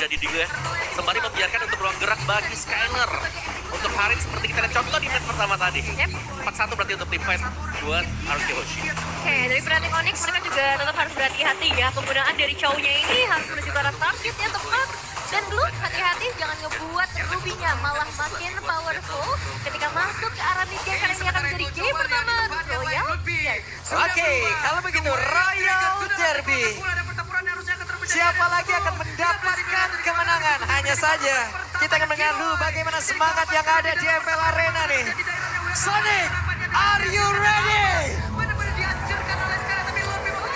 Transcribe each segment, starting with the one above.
jadi juga sembari membiarkan untuk ruang gerak bagi Skyler. Untuk Harit seperti kita lihat contoh di match pertama tadi. 4-1 berarti untuk tim fight buat Haruki Hoshi. Oke, dari Fnatic Onyx mereka juga tetap harus berhati-hati ya. Penggunaan dari Chow-nya ini harus menuju ke arah target yang tepat. Dan Blue, hati-hati jangan ngebuat Ruby-nya malah makin powerful ketika masuk ke arah mid game karena ini akan menjadi game pertama Royal Derby. Oke, kalau begitu Royal Derby. Siapa lagi akan mendapatkan kemenangan? Hanya saja kita akan mendengar dulu bagaimana semangat yang ada di FL Arena nih. Sonic, are you ready?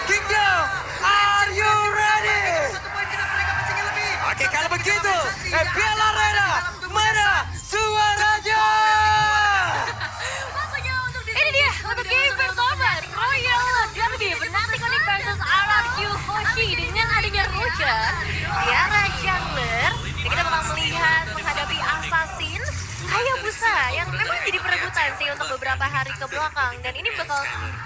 Kingdom, are you ready? Oke, kalau begitu, FL Arena, mana suaranya? Ini dia untuk game pertama Royal Derby Fnatic Onyx versus RRQ Hoshi dengan adanya Roger, Tiara Jungler. Kita bakal melihat menghadapi Assassin Hayabusa yang memang jadi perebutan sih untuk beberapa hari ke belakang. Dan ini bakal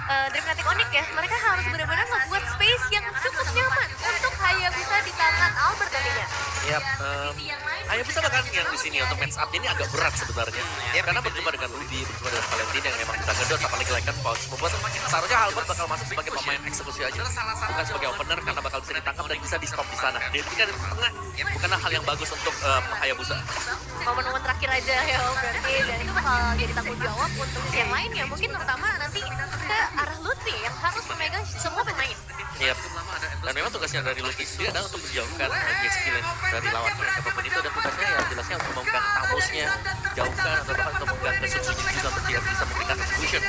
dari Fnatic Onyx ya, mereka harus benar-benar membuat space yang cukup nyaman untuk Hayabusa di tangan Albert tadinya. Yap, Hayabusa bahkan yang di sini untuk match up ini agak berat sebenarnya. Ya karena berjumpa dengan Ruby, berjumpa dengan Valentina yang memang bisa ngedot, apalagi Lycan Pouch membuat seharusnya Albert bakal masuk sebagai pemain eksekusi aja, bukan sebagai opener karena bakal bisa ditangkap dan bisa di stop di sana. Jadi kan di tengah bukanlah hal yang bagus untuk Hayabusa. Momen-momen terakhir aja ya berarti, dan itu bakal jadi tanggung jawab untuk sisi yang lainnya. Mungkin terutama nanti ke arah Lutfi yang harus memegang semua pemain. Yap. Dan memang tugasnya dari Lutfi sendiri adalah untuk menjauhkan GXP dari lawannya. Siapapun itu dan tugasnya ya jelasnya untuk memegang tamusnya, jauhkan atau bahkan untuk memegang kesucian juga untuk dia bisa memberikan contribution.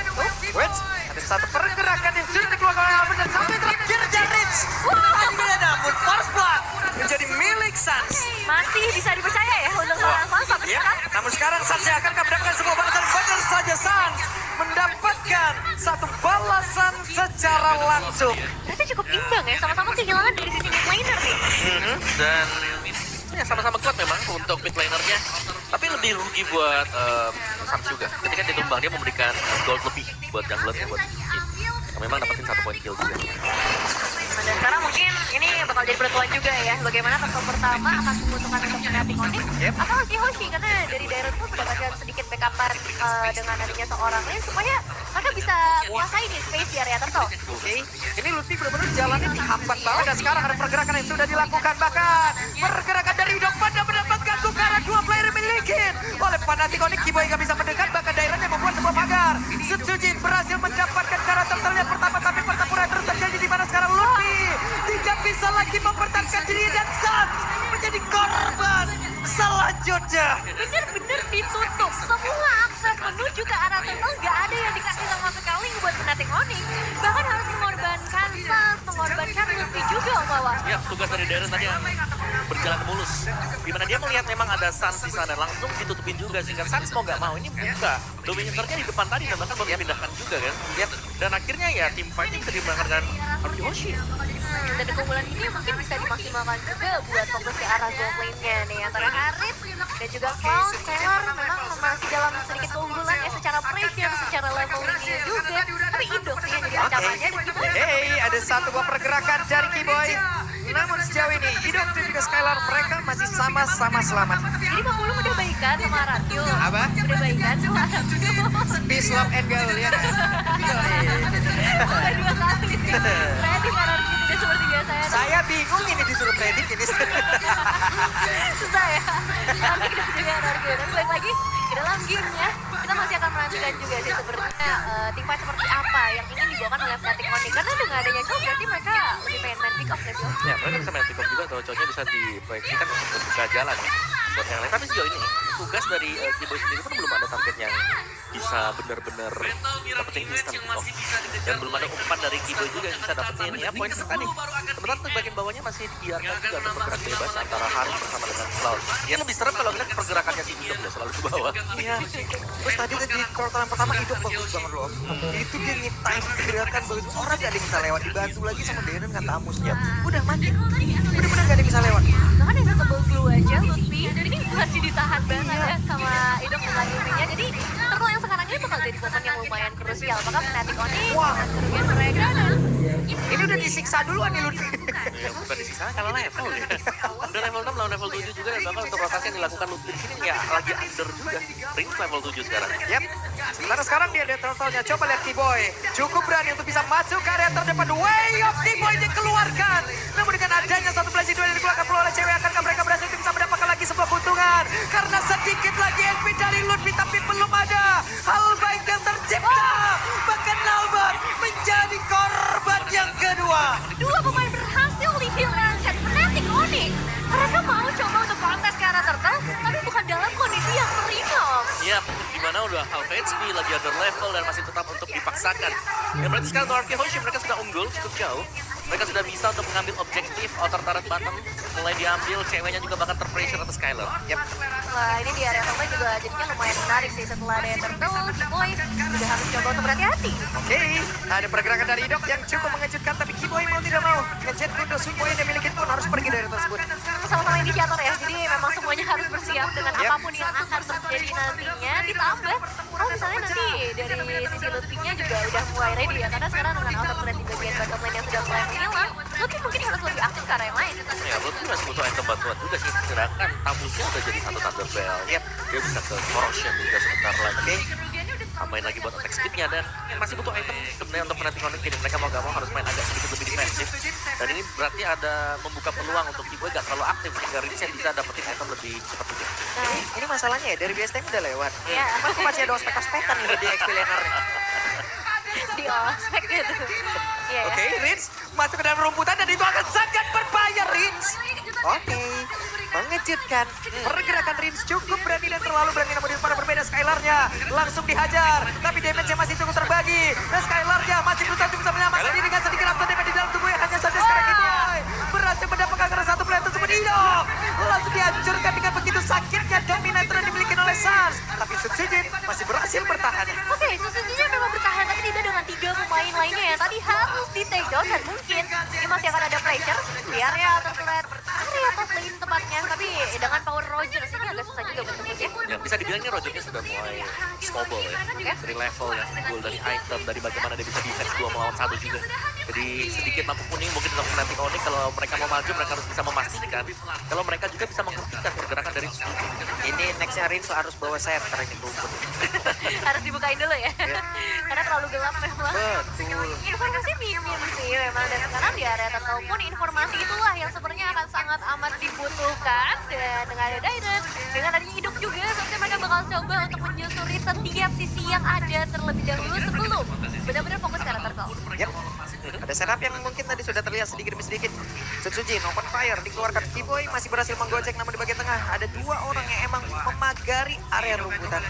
Wait, ada satu pergerakan yang sudah dikeluarkan oleh Albert dan sampai terakhir Jarits. Akhirnya namun Force Blood menjadi milik Suns. Masih bisa dipercaya ya untuk seorang Suns sampai Ya, sekarang. namun sekarang Suns akan mendapatkan sebuah balasan, benar saja Suns mendapatkan satu balasan secara langsung. Berarti cukup imbang ya, sama-sama kehilangan dari sisi mid laner nih. Dan ya sama-sama kuat memang untuk mid lanernya, tapi lebih rugi buat Suns juga. Ketika dia tumbang dia memberikan gold lebih buat junglernya buat memang dapetin 1 poin kill juga. Nah, dan sekarang mungkin ini bakal jadi penentuan juga ya, bagaimana perform pertama akan membutuhkan untuk Fnatic Onyx. Apalagi Hoshi, karena dari Darren pun mendapatkan sedikit backupan dengan adanya seorang lain supaya mereka bisa kuasai di space di area turtle. Oke, ini Lutfi benar-benar jalannya dihambat banget dan sekarang ada pergerakan yang sudah dilakukan, bahkan pergerakan dari Udok Panda mendapatkan ke arah 2 player yang dimiliki oleh Fnatic Onyx. Kiboy gak bisa mendekat, bahkan Dairan yang membuat sebuah pagar. Sujin berhasil mendapatkan cara turtle-nya pertama, tapi pertempuran terus terjadi di mana sekarang Lutfi tidak bisa lagi mempertahankan diri dan Suns menjadi korban selanjutnya. Bener-bener ditutup semua akses menuju ke arah turtle, gak ada yang dikasih sama sekali buat Fnatic Onyx. Bahkan harus mengorbankan Suns, mengorbankan Lutfi juga bahwa. Ya, tugas dari Darren tadi yang berjalan mulus. Dimana dia melihat memang ada Suns di sana, langsung ditutupin juga sehingga Suns mau nggak mau ini buka. Dominatornya di depan tadi dan bahkan baru dipindahkan juga kan. Dan akhirnya ya tim fight bisa dimenangkan dengan Haruki Hoshi. Dan keunggulan ini mungkin bisa dimaksimalkan juga buat fokus ke arah gold lane-nya nih antara Harit dan juga Clown. Taylor memang masih dalam sedikit keunggulan ya secara pressure, secara levelingnya juga. Tapi Indok sih yang jadi ancamannya dan juga. Hey, ada satu buah pergerakan dari Kiboy. Namun sejauh ini Idok dan juga Skylar mereka masih sama-sama selamat. Jadi Pak Pulung udah baikan sama Aratio. Apa? Udah baikan sama Aratio. Peace, love, and gaul ya. Udah 2 kali sih. Ready Aratio tidak seperti biasa ya. Saya bingung ini disuruh predik ini. Susah ya. Nanti kita juga Aratio. Dan balik lagi ke dalam gamenya. Kita masih akan menantikan juga sih sebenarnya tim fight seperti apa yang ingin dibawakan oleh Fnatic Onyx. Karena dengan adanya Chow berarti mereka lebih pengen main pick off level. Ya, mereka bisa main pick up juga atau cowoknya bisa diproyeksikan untuk membuka jalan ya buat yang lain. Tapi sejauh ini tugas dari Kiboy sendiri pun belum ada target yang bisa benar-benar dapetin instant pick off. Dan belum ada umpan dari Kiboy juga yang bisa dapetin ya poin tadi. Sementara untuk bagian bawahnya masih dibiarkan juga untuk bergerak bebas antara Harit bersama dengan Cloud. Dia lebih serem kalau ngeliat pergerakannya si Indok ya selalu ke bawah. Iya. Terus tadi di quarter pertama Idok bagus banget loh. Itu dia ngitain gerakan bagus. Orang gak ada yang bisa lewat, dibantu lagi sama Darren kan tamusnya. Udah mati. Bener-bener gak ada yang bisa lewat. Bahkan yang double blue aja Lutfi ini masih ditahan banget ya sama Idok dengan Yuminya. Jadi turtle yang sekarang ini bakal jadi momen yang lumayan krusial. Bahkan Fnatic Onyx dengan kerugian mereka dan Ini udah disiksa duluan nih Lutfi. Ya bukan di sisa, kalau level ya. Udah level 6 lawan level 7 juga dan bahkan untuk rotasi yang dilakukan Ludwig ini ya lagi under juga. Rings level 7 sekarang. Yap. Sementara sekarang dia ada turtle-nya. Coba lihat T-Boy. Cukup berani untuk bisa masuk ke area terdepan. Way of T-Boy dikeluarkan. Namun dengan adanya satu flashing duel yang dikeluarkan oleh cewek, akankah mereka berhasil untuk bisa mendapatkan lagi sebuah keuntungan? Karena sedikit lagi XP dari Ludwig tapi belum ada hal baik yang tercipta. Bahkan Nalbert menjadi korban yang kedua. Dua pemain berhasil dihilangkan Fnatic Onyx. Mereka mau coba untuk kontes ke arah turtle, tapi bukan dalam kondisi yang prima. Ya, dimana udah half HP, lagi under level dan masih tetap untuk dipaksakan. Ya berarti sekarang untuk RK Hoshi mereka sudah unggul cukup jauh. Mereka sudah bisa untuk mengambil objektif outer turret bottom. Mulai diambil, ceweknya juga bahkan terpressure atas Skyler. Yap. Wah, ini di area turtle juga jadinya lumayan menarik sih. Setelah ada turtle, Boy sudah harus coba untuk berhati-hati. Oke, ada pergerakan dari Dok yang cukup mengejutkan, tapi Kiboy mau tidak mau. Ngejet Gundo Suboy yang dimiliki pun harus pergi dari tersebut. Sama-sama inisiator ya, jadi memang semuanya harus bersiap dengan apapun yang akan terjadi nantinya. Ditambah, kalau misalnya nanti dari sisi Ludwignya juga udah mulai ready ya, karena sekarang dengan outer turret di bagian bottom lane yang sudah mulai menghilang, Ludwig mungkin harus lebih aktif ke arah yang lain. Ya, Ludwig masih butuh item bantuan juga sih. Sedangkan tabusnya udah jadi satu Thunder Bell. Yap, dia bisa ke Corrosion juga sebentar lagi. Tambahin lagi buat attack speednya dan masih butuh item sebenarnya untuk Fnatic Onyx. Jadi mereka mau gak mau harus main agak sedikit lebih defensif. Dan ini berarti ada membuka peluang untuk Kiboy gak terlalu aktif sehingga Rinsnya bisa dapetin item lebih cepat juga. Nah, ini masalahnya ya, dari BSTM udah lewat. Iya. Aku masih ada ospek-ospekan nih di XP lanernya. Di ospek gitu. Iya, Oke, Rins masuk ke dalam rumputan dan itu akan sangat berbahaya, Rins. Oke, mengejutkan. Pergerakan Rins cukup berani dan terlalu berani, namun pada berbeda Skylarnya langsung dihajar. Tapi damage-nya masih cukup terbagi. Dan Skylarnya masih berusaha untuk bisa menyelamatkan diri dengan sedikit after damage di dalam tubuhnya. Hanya saja sekarang ini berhasil mendapatkan karena satu player tersebut hidup. Langsung dihancurkan dengan begitu sakitnya Dominator yang dimiliki oleh Sans. Tapi Sutsujin masih berhasil bertahan. Oke, Suzuki memang bertahan tapi tidak dengan 3 pemain lainnya yang tadi harus di take down dan mungkin ini masih akan ada pressure di area tertular area top lane tepatnya, tapi dengan power Rogers ini agak susah juga untuk tembus ya. Ya, bisa dibilang ini Rogernya sudah mulai snowball ya. Dari level yang unggul, dari item, dari bagaimana dia bisa defense 2 melawan 1 juga. Jadi sedikit lampu kuning mungkin untuk Fnatic Onyx kalau mereka mau maju mereka harus bisa memastikan kalau mereka juga bisa menghentikan pergerakan dari Suzuki. Ini nextnya Rins harus bawa sayap karena ini rumput. Harus dibukain dulu ya. Karena terlalu gelap memang. Betul. Informasi minim sih memang, dan sekarang di area turtle pun informasi itulah yang sebenarnya akan sangat amat dibutuhkan. Dan dengan ada Dairen, dengan adanya hidup juga, seperti mereka bakal coba untuk menyusuri setiap sisi yang ada terlebih dahulu sebelum benar-benar fokus ke arah turtle. Yap. Ada setup yang mungkin tadi sudah terlihat sedikit demi sedikit. Sutsujin open fire dikeluarkan. Kiboy masih berhasil menggocek, namun di bagian tengah ada 2 orang yang emang memagari area rumputan.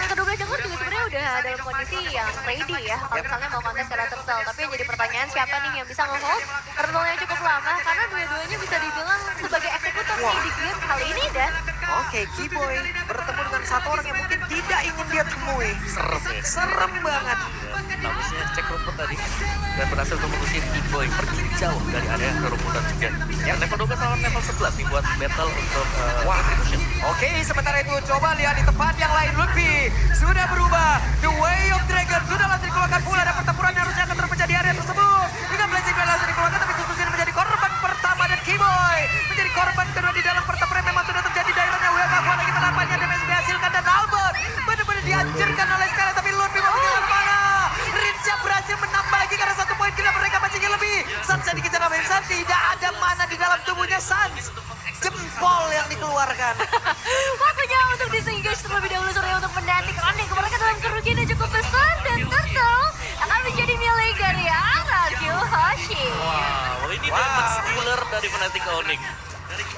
Kedua jungler juga sebenarnya udah dalam kondisi yang ready ya kalau misalnya mau kontes ke arah turtle, tapi yang jadi pertanyaan siapa nih yang bisa nge-hold turtle yang cukup lama, karena dua-duanya bisa dibilang sebagai eksekutor nih di game kali ini. Dan Oke, Kiboy bertemu dengan satu orang yang mungkin tidak ingin dia temui. Serem ya. Serem banget. Tabusnya cek rumput tadi dan berhasil untuk mengusir Kiboy pergi jauh dari area kerumputan juga. Yang level 12 lawan level 11 nih buat battle untuk Retribution. Oke, sementara itu coba lihat di tempat yang lain. Ludwig sudah berubah. The Way of Dragon sudah langsung dikeluarkan pula. Dan pertempuran harusnya akan terpecah di area tersebut. Dengan blessing bell langsung dikeluarkan, tapi Suzuki menjadi korban pertama dan Kiboy menjadi korban kedua di dalam pertempuran. Memang sudah terjadi Dairon yang udah kuat lagi penampannya. Damage dihasilkan dan Albert benar-benar dihancurkan oleh Skyler, tapi Ludwig mau menjelang mana. Rinsya berhasil menambah lagi karena 1 poin kita mereka masih lebih. Sans yang dikejar oleh Sans, tidak ada mana di dalam tubuhnya Sans. Jempol yang dikeluarkan. waktunya untuk disengage terlebih dahulu sore untuk Fnatic Onyx. Mereka dalam kerugian yang cukup besar dan turtle akan menjadi milik dari arah Hoshi. Wow, ini damage stealer dari Fnatic Onyx.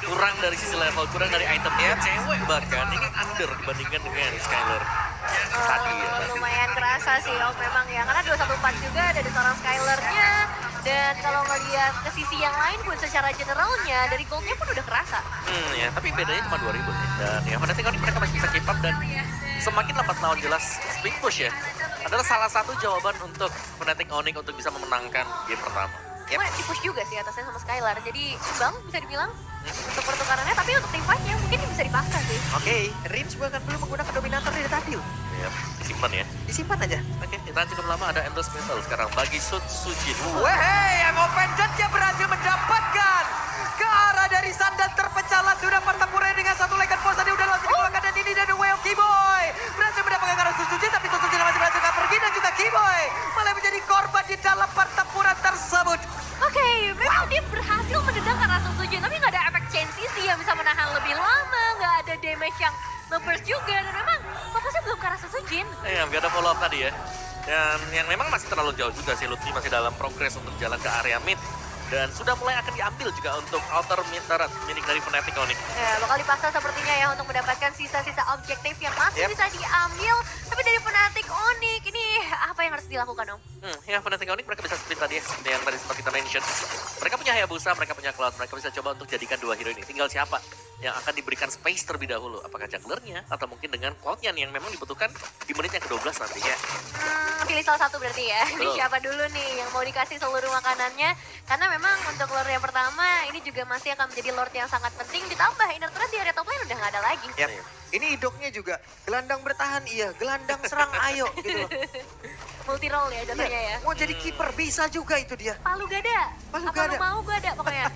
Kurang dari sisi level, kurang dari itemnya, cewek bahkan. Ini under dibandingkan dengan Skyler. Tadi ya. Lumayan kerasa sih Om memang ya, karena 214 juga ada di seorang Skylernya. Dan kalau ngeliat ke sisi yang lain pun secara generalnya dari goldnya pun udah kerasa. Ya, tapi bedanya cuma 2000 nih. Dan ya Fnatic Onyx mereka masih bisa keep up dan semakin lambat lawan jelas split push ya. Adalah salah satu jawaban untuk Fnatic Onyx untuk bisa memenangkan game pertama. Cuma di-push juga sih atasnya sama Skylar, jadi imbang bisa dibilang untuk pertukarannya, tapi untuk tim fight-nya mungkin bisa dipaksa sih. Oke, Rins bahkan belum menggunakan Dominator dari tadi. Ya, disimpan ya. Disimpan aja. Oke, kita cukup lama ada Endless Battle sekarang bagi Sutsujin. Wehey, yang open jet dia berhasil mendapatkan Sudah pertempuran dengan satu legend boss tadi udah langsung dikeluarkan dan ini dari Way of Keyboy. Berhasil mendapatkan karena Suzuki tapi Suzuki masih berhasil pergi dan juga Keyboy malah menjadi korban di dalam pertempuran tersebut. Oke, memang dia berhasil menendang karena Suzuki, tapi nggak ada efek chain CC yang bisa menahan lebih lama, nggak ada damage yang nge-burst juga, dan memang fokusnya belum ke arah Suzuki. Iya, nggak ada follow up tadi ya. Dan yang memang masih terlalu jauh juga sih, Lutfi masih dalam progres untuk jalan ke area mid. Dan sudah mulai akan diambil juga untuk outer mid darat milik dari Fnatic Onyx. Ya, bakal dipaksa sepertinya ya untuk mendapatkan sisa-sisa objektif yang masih bisa diambil. Tapi dari Fnatic Onyx, ini apa yang harus dilakukan, Om? Ya Fnatic Onyx mereka bisa split tadi ya, seperti yang tadi sempat kita mention. Mereka punya Hayabusa, mereka punya Cloud, mereka bisa coba untuk jadikan dua hero ini. Tinggal siapa yang akan diberikan space terlebih dahulu. Apakah junglernya atau mungkin dengan Cloud-nya yang memang dibutuhkan di menit yang ke-12 nantinya. Pilih salah satu berarti ya. Ini Betul. siapa dulu nih yang mau dikasih seluruh makanannya. Karena memang untuk Lord yang pertama ini juga masih akan menjadi Lord yang sangat penting. Ditambah inner threat di area top lane udah nggak ada lagi. Yap. Ini hidupnya juga gelandang bertahan iya, gelandang serang ayo gitu loh. Multi role ya jatuhnya ya. Mau jadi kiper bisa juga itu dia. Palu gada. Palu Apa gada. lu mau gada pokoknya.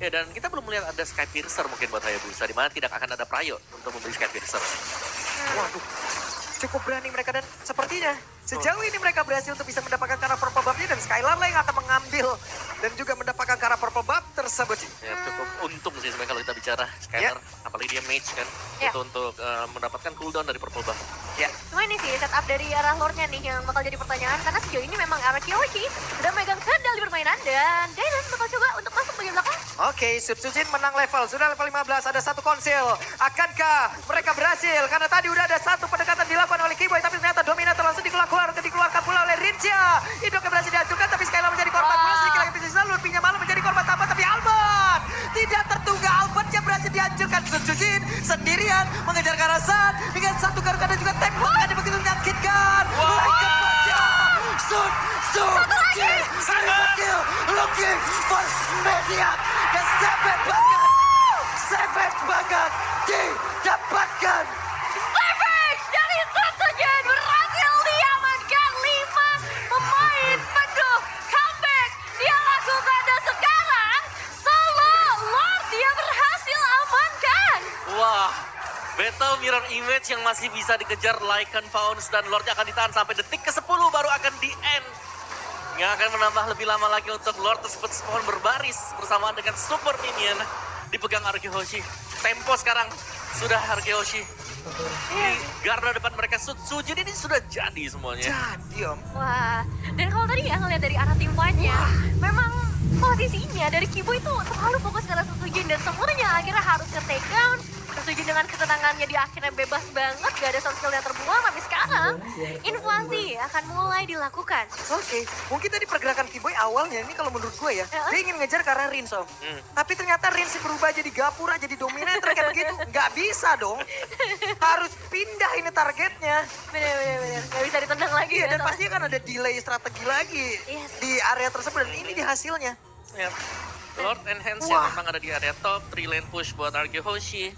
Ya dan kita belum melihat ada Skypiercer mungkin buat Hayabusa, di mana tidak akan ada Prayo untuk membeli Skypiercer. Waduh, cukup berani mereka dan sepertinya sejauh ini mereka berhasil untuk bisa mendapatkan cara purple buff-nya dan Skylar lah yang akan mengambil dan juga mendapatkan cara purple buff tersebut. Ya cukup untung sih sebenarnya kalau kita bicara Skylar, apalagi dia mage kan, itu untuk mendapatkan cooldown dari purple buff. Ya, Cuma ini sih setup dari arah Lordnya nih yang bakal jadi pertanyaan. Karena sejauh ini memang arah Kyoshi udah megang kendal di permainan. Dan Dylan bakal coba untuk masuk bagian belakang. oke, Subsujin menang level, sudah level 15, ada satu konsil. Akankah mereka berhasil? Karena tadi udah ada satu pendekatan dilakukan oleh Keyboy, tapi ternyata Dominator langsung dikeluarkan pula oleh Rinja. Hidupnya berhasil dihancurkan, tapi Skylar menjadi korban. Pula sedikit lagi bisa Lutfinya malah menjadi korban tambah, tapi Albert tidak tertunggal. Albert yang berhasil dihancurkan. Subsujin sendirian mengejar ke arah Sun dengan satu garuda dan juga tembakan yang begitu menyakitkan. Mereka pecah. Subsujin kill, looking for Mediac dan savage banget didapatkan. Savage dari Subsujin berhasil diamankan 5 pemain penuh comeback dia lakukan dan sekarang solo Lord dia berhasil amankan. Wah, Battle Mirror Image yang masih bisa dikejar Lycan Faunce dan Lordnya akan ditahan sampai detik ke-10 baru akan di-end. Yang akan menambah lebih lama lagi untuk Lord tersebut spawn berbaris bersamaan dengan Super Minion dipegang Arkehoshi. Tempo sekarang sudah Arkehoshi. Di garda depan mereka Sutsujin ini sudah jadi semuanya. Jadi om. Wah, dan kalau tadi ya ngeliat dari arah tim fight-nya, memang posisinya dari Kibo itu terlalu fokus ke arah Sutsujin dan semuanya akhirnya harus ke take down. Sutsujin dengan ketenangannya di akhirnya bebas banget, gak ada sound skill yang terbuang, tapi sekarang invasi akan mulai dilakukan. Oke, mungkin tadi pergerakan Keyboy awalnya ini kalau menurut gue ya, dia ingin ngejar ke arah Rins om. Tapi ternyata Rins berubah jadi Gapura, jadi Dominator kayak begitu. Nggak bisa dong. Harus pindah ini targetnya. Bener, gak bisa ditendang lagi Iya, ya. dan pasti kan ada delay strategi lagi Yes. di area tersebut. Dan ini di hasilnya. Ya. Lord Enhance yang memang ada di area top, 3 lane push buat Arkehoshi.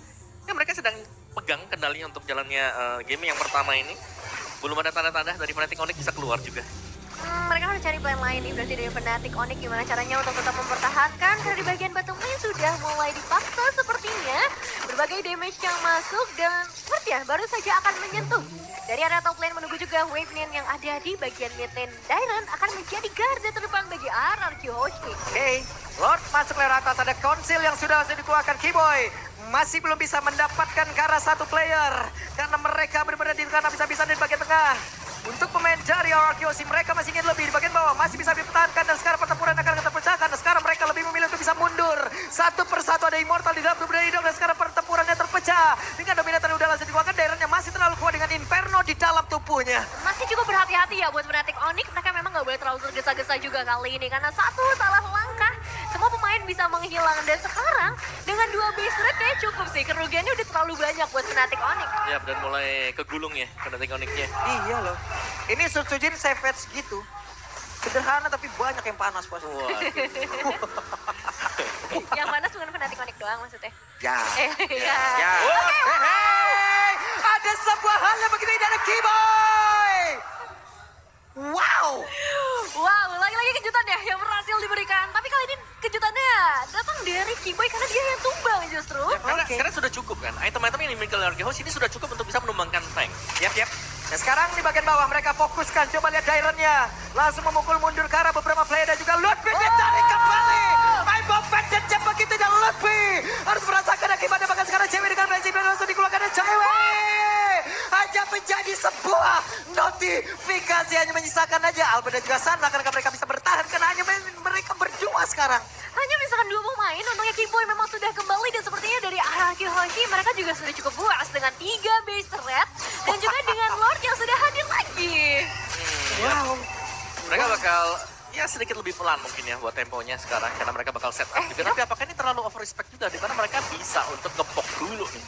Ya mereka sedang pegang kendalinya untuk jalannya game yang pertama ini. Belum ada tanda-tanda dari Fnatic Onyx bisa keluar juga. Mereka harus cari plan lain nih berarti dari Fnatic Onyx gimana caranya untuk tetap mempertahankan. Karena di bagian bottom lane sudah mulai dipaksa sepertinya. Berbagai damage yang masuk dan seperti ya baru saja akan menyentuh. Dari area top lane menunggu juga wave lane yang ada di bagian mid lane. Dylan akan menjadi garda terdepan bagi RRQ Hoshi. Oke, Lord masuk lewat atas, ada konsil yang sudah dikeluarkan Keyboy. Masih belum bisa mendapatkan ke arah satu player. Karena mereka benar-benar di tengah bisa-bisa di bagian tengah. Untuk pemain dari RRQ, mereka masih ingin lebih di bagian bawah. Masih bisa dipertahankan dan sekarang pertempuran akan terpecahkan. Dan sekarang mereka lebih memilih untuk bisa mundur. Satu persatu ada Immortal di dalam tubuh dari Dog. Dan sekarang pertempurannya terpecah. Dengan Dominator yang udah langsung dikeluarkan. Daerahnya masih terlalu kuat dengan Inferno di dalam tubuhnya. Masih cukup berhati-hati ya buat Fnatic Onyx. Mereka memang gak boleh terlalu tergesa-gesa juga kali ini. Karena satu salah langkah, semua pemain bisa menghilang. Dan sekarang dengan 2 base rate kayaknya cukup sih. Kerugiannya udah terlalu banyak buat Fnatic Onyx. Ya dan mulai kegulung ya Fnatic Onyx-nya. Iya loh. Ini Sutsujin savage gitu. Sederhana tapi banyak yang panas bos. Waduh. Yang panas bukan Fnatic Onyx doang maksudnya. Ya. Ya. Ya. Hey, ada sebuah hal yang begitu indah dari Keyboy. Wow. Wow, lagi-lagi kejutan ya yang berhasil diberikan. Tapi kali ini kejutannya datang dari Kiboy karena dia yang tumbang justru. Karena sudah cukup kan, item-item yang dimiliki oleh RG Hoshi ini sudah cukup untuk bisa menumbangkan tank. Yap. Nah sekarang di bagian bawah mereka fokuskan. Coba lihat Dairon-nya. Langsung memukul mundur ke arah beberapa player dan juga Lutfi ditarik kembali. Aibong Bandit jam begitu dan Lutfi harus merasakan akibatnya. Bahkan sekarang cewek dengan Racing dan langsung dikeluarkan dan cewek. Hanya menjadi sebuah notifikasi. Hanya menyisakan aja Albert dan juga San. Akankah mereka bisa bertahan karena hanya mereka berdua sekarang. Hanya misalkan 2 pemain, untungnya Kiboy memang sudah kembali dan sepertinya dari arah Hoshi mereka juga sudah cukup puas dengan 3 base turret dan juga dengan Lord yang sudah hadir lagi. Wow. Mereka bakal ya sedikit lebih pelan mungkin ya buat temponya sekarang karena mereka bakal set up juga. Tapi apakah ini terlalu over respect juga di mana mereka bisa untuk ngepok dulu nih?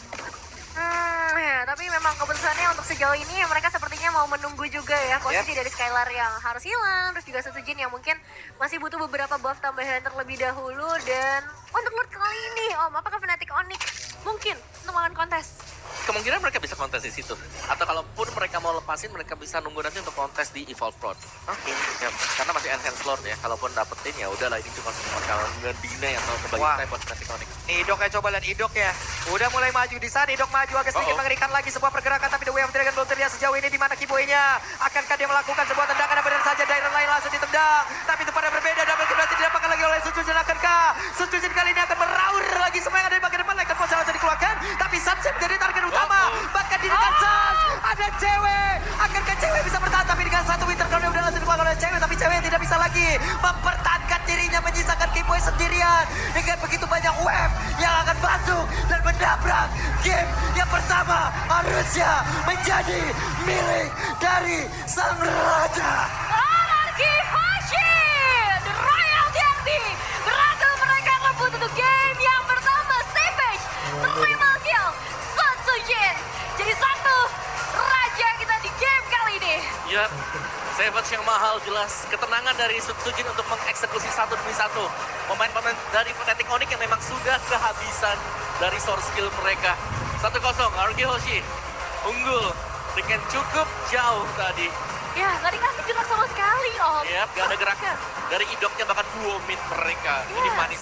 Ya, tapi memang keputusannya untuk sejauh ini mereka sepertinya mau menunggu juga ya posisi dari Skylar yang harus hilang, terus juga Setsujin yang mungkin masih butuh beberapa buff tambahan terlebih dahulu. Dan untuk Lord kali ini Om, apakah Fnatic Onyx mungkin untuk melawan kontes? Kemungkinan mereka bisa kontes di situ. Atau kalaupun mereka mau lepasin, mereka bisa nunggu nanti untuk kontes di Evolve Prod. Oke. Ya, karena masih enhance Lord ya. Kalaupun dapetin ya udahlah ini cuma bakal nge-deny atau kebagi Wah. time buat Fnatic Onyx. Idok ya, coba lihat Idok ya. Udah mulai maju di sana, Idok maju agak sedikit mengerikan lagi sebuah pergerakan. Tapi The Way of Dragon belum terlihat sejauh ini di mana Kiboy-nya. Akankah dia melakukan sebuah tendangan dan benar saja Dairon lain langsung ditendang. Tapi itu pada berbeda, double kill berarti didapatkan lagi oleh Setsujin. Akankah Setsujin kali ini akan meraur lagi semua yang ada di bagian depan. Lekan ponsel langsung dikeluarkan. Tapi Sunset menjadi target utama. Bahkan di dekat Sans ada cewek. Akankah cewek bisa bertahan? Tapi dengan satu winter crown udah langsung dikeluarkan oleh cewek. Tapi cewek tidak bisa lagi mempertahankan dirinya, menyisakan Kiboy sendirian. Dengan begitu banyak wave yang akan masuk dan menabrak game yang pertama harusnya menjadi milik dari sang raja. RG Hoshi, The Royal DMD berhasil mereka rebut untuk game yang pertama. Savage, triple kill, Setsujin jadi satu raja kita di game kali ini. Ya, Savage yang mahal jelas. Ketenangan dari Setsujin untuk mengeksekusi satu demi satu. Pemain-pemain dari Fnatic Onyx yang memang sudah kehabisan dari source skill mereka. 1-0, RG Hoshi unggul dengan cukup jauh tadi. Ya, nggak dikasih gerak sama sekali Om. Yap, gak ada gerak dari idoknya bahkan 2 mid mereka. Ini manis.